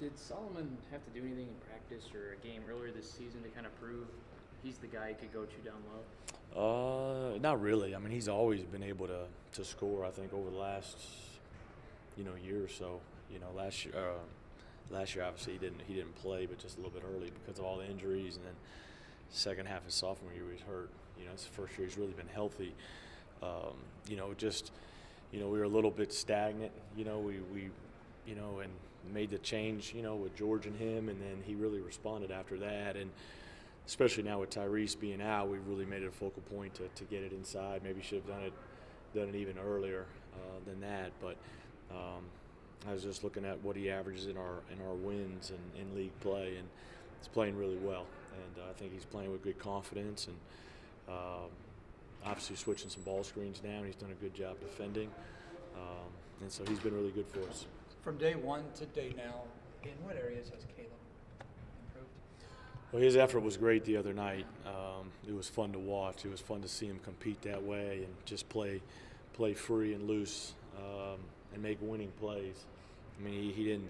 Did Solomon have to do anything in practice or a game earlier this season to kind of prove he's the guy who could go you down low? Not really. I mean, he's always been able to score. I think over the last year or so. Last year obviously he didn't play, but just a little bit early because of all the injuries, and then second half of his sophomore year he was hurt. It's the first year he's really been healthy. Just we were a little bit stagnant. And made the change. With George and him, and then he really responded after that, and especially now with Tyrese being out, we've really made it a focal point to get it inside. Maybe should have done it even earlier than that. But I was just looking at what he averages in our wins and in league play, and he's playing really well. And I think he's playing with good confidence, and obviously switching some ball screens now, and he's done a good job defending. And so he's been really good for us. From day one to day now, in what areas has Caleb improved? Well, his effort was great the other night. It was fun to watch. It was fun to see him compete that way and just play free and loose, and make winning plays. I mean,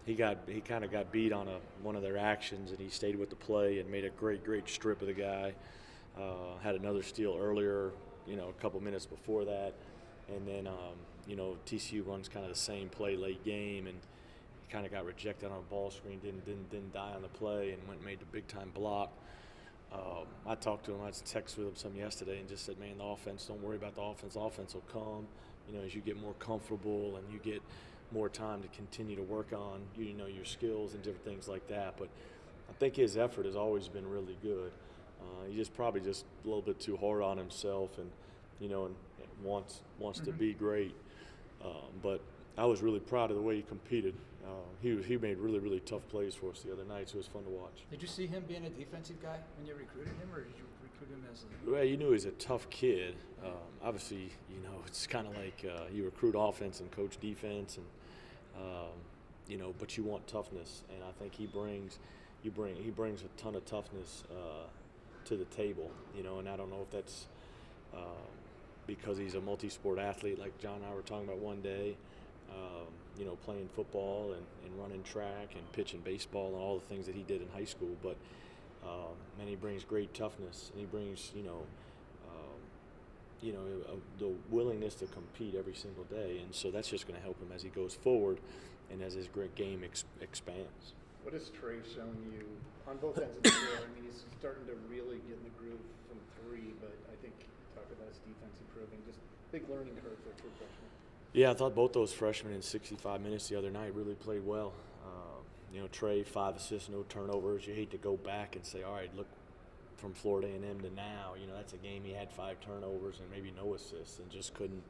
he kind of got beat on one of their actions, and he stayed with the play and made a great strip of the guy. Had another steal earlier, a couple minutes before that, and then TCU runs kind of the same play late game, and he kind of got rejected on a ball screen, didn't die on the play, and went and made the big time block. I talked to him. I texted with him some yesterday, and just said, "Man, the offense. Don't worry about the offense. The offense will come. As you get more comfortable and you get more time to continue to work on your skills and different things like that." But I think his effort has always been really good. He just probably just a little bit too hard on himself, and and wants to be great. But I was really proud of the way he competed. He made really tough plays for us the other night, so it was fun to watch. Did you see him being a defensive guy when you recruited him, or did you recruit him as a? Well, you knew he was a tough kid. Obviously, it's kind of like you recruit offense and coach defense, and but you want toughness, and I think he brings a ton of toughness to the table. And I don't know if that's because he's a multi-sport athlete, like John and I were talking about one day. Playing football and running track and pitching baseball and all the things that he did in high school. But and he brings great toughness, and he brings the willingness to compete every single day, and so that's just going to help him as he goes forward and as his great game expands. What has Trey shown you on both ends of the floor? I mean, he's starting to really get in the groove from three, but I think you talk about his defense improving. Just big learning curve for a true freshman. Yeah, I thought both those freshmen in 65 minutes the other night really played well. Trey, 5 assists, no turnovers. You hate to go back and say, all right, look, from Florida A&M to now, that's a game he had 5 turnovers and maybe no assists, and just couldn't,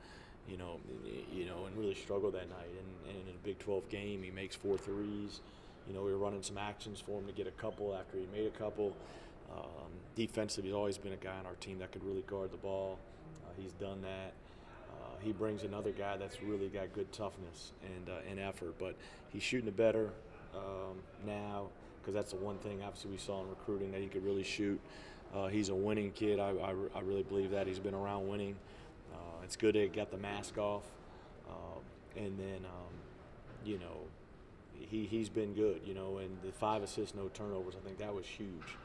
and really struggled that night. And in a Big 12 game, he makes 4 threes. We were running some actions for him to get a couple after he made a couple. Defensive, he's always been a guy on our team that could really guard the ball. He's done that. He brings another guy that's really got good toughness and effort, but he's shooting it better now, because that's the one thing obviously we saw in recruiting, that he could really shoot. He's a winning kid. I really believe that. He's been around winning. It's good he got the mask off, and then he's been good, and the 5 assists, no turnovers, I think that was huge.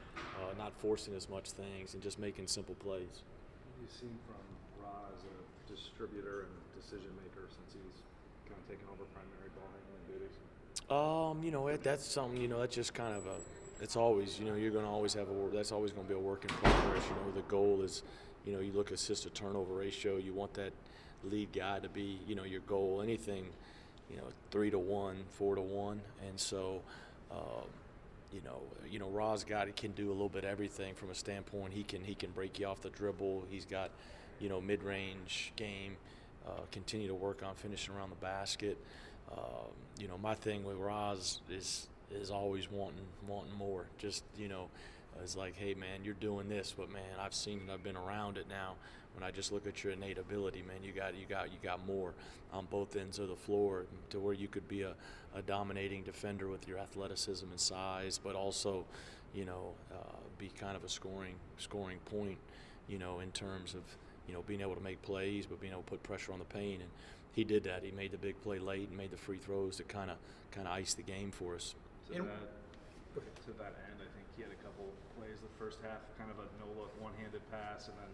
Not forcing as much things and just making simple plays. What have you seen from Ra as a distributor and decision maker since he's kind of taken over primary ball handling duties? That's something, that's just kind of it's always, you're going to always have that's always going to be a work in progress. The goal is, you look at assist to turnover ratio, you want that lead guy to be, your goal. Anything, 3 to 1, 4 to 1, and so, Ra's guy can do a little bit of everything from a standpoint. He can break you off the dribble. He's got, mid-range game. Continue to work on finishing around the basket. My thing with Ra's is always wanting more. Just it's like, hey man, you're doing this, but man, I've seen it. I've been around it now. When I just look at your innate ability, man, you got more on both ends of the floor, to where you could be a dominating defender with your athleticism and size, but also, be kind of a scoring point, in terms of, being able to make plays, but being able to put pressure on the paint. And he did that. He made the big play late and made the free throws that kind of iced the game for us. To that end, I think he had a couple plays the first half, kind of a no-look one-handed pass, and then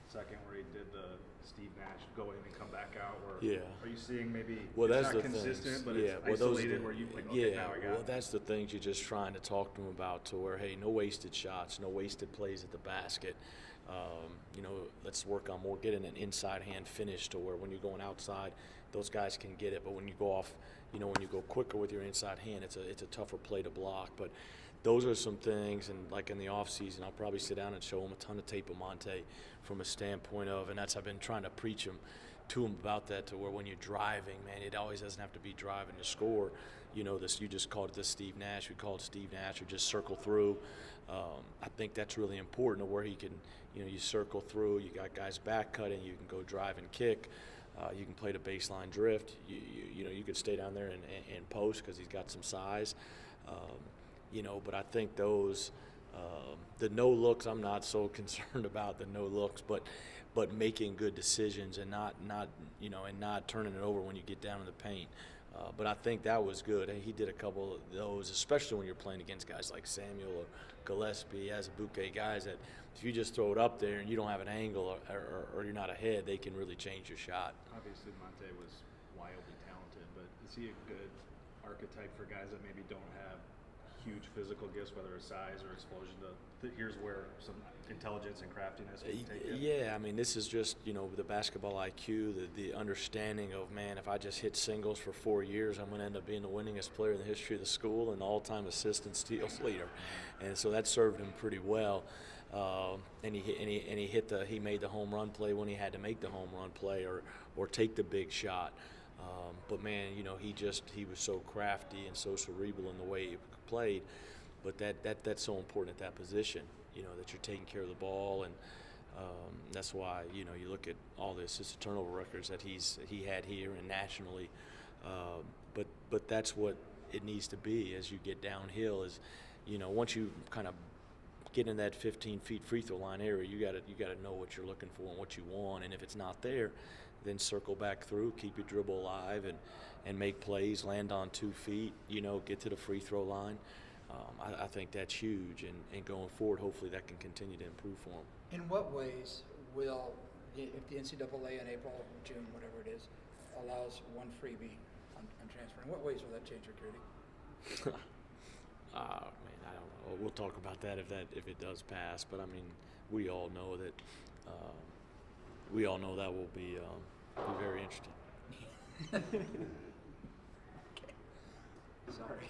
second where he did the Steve Nash go in and come back out. Are you seeing maybe that's it's not consistent, but it's isolated where you like, okay, now I got it. That's the things you're just trying to talk to him about, to where, hey, no wasted shots, no wasted plays at the basket. Let's work on more getting an inside hand finish to where when you're going outside, those guys can get it. But when you go off, when you go quicker with your inside hand, it's a tougher play to block. But those are some things, and like in the off season, I'll probably sit down and show him a ton of tape of Monte from a standpoint of, and that's I've been trying to preach to him about that, to where when you're driving, man, it always doesn't have to be driving to score. This you just called it the Steve Nash. We call it Steve Nash, or just circle through. I think that's really important, to where he can, you circle through. You got guys back cutting. You can go drive and kick. You can play the baseline drift. You could stay down there and post because he's got some size. But I think those the no looks, I'm not so concerned about the no looks, but making good decisions and not turning it over when you get down in the paint. But I think that was good. He did a couple of those, especially when you're playing against guys like Samuel or Gillespie, Azubuike, guys that if you just throw it up there and you don't have an angle or you're not ahead, they can really change your shot. Obviously, Monte was wildly talented, but is he a good archetype for guys that maybe don't have huge physical gifts, whether it's size or explosion? Here's where some intelligence and craftiness can take you. Yeah, I mean, this is just, the basketball IQ, the understanding of, man, if I just hit singles for 4 years, I'm going to end up being the winningest player in the history of the school and the all-time assist and steals leader. And so that served him pretty well. And he made the home run play when he had to make the home run play or take the big shot. But man, he was so crafty and so cerebral in the way he played. But that's so important at that position, that you're taking care of the ball, and that's why you look at all the assisted turnover records that he had here and nationally. But that's what it needs to be as you get downhill. Is once you kind of get in that 15 feet free throw line area, you got to know what you're looking for and what you want, and if it's not there, then circle back through, keep your dribble alive, and make plays, land on 2 feet, get to the free throw line. I think that's huge, and going forward, hopefully that can continue to improve for them. In what ways will, if the NCAA in April or June, whatever it is, allows one freebie on transfer, in what ways will that change recruiting? Man, I don't know. We'll talk about that if it does pass. But I mean, we all know that will be very interesting. Okay. Sorry.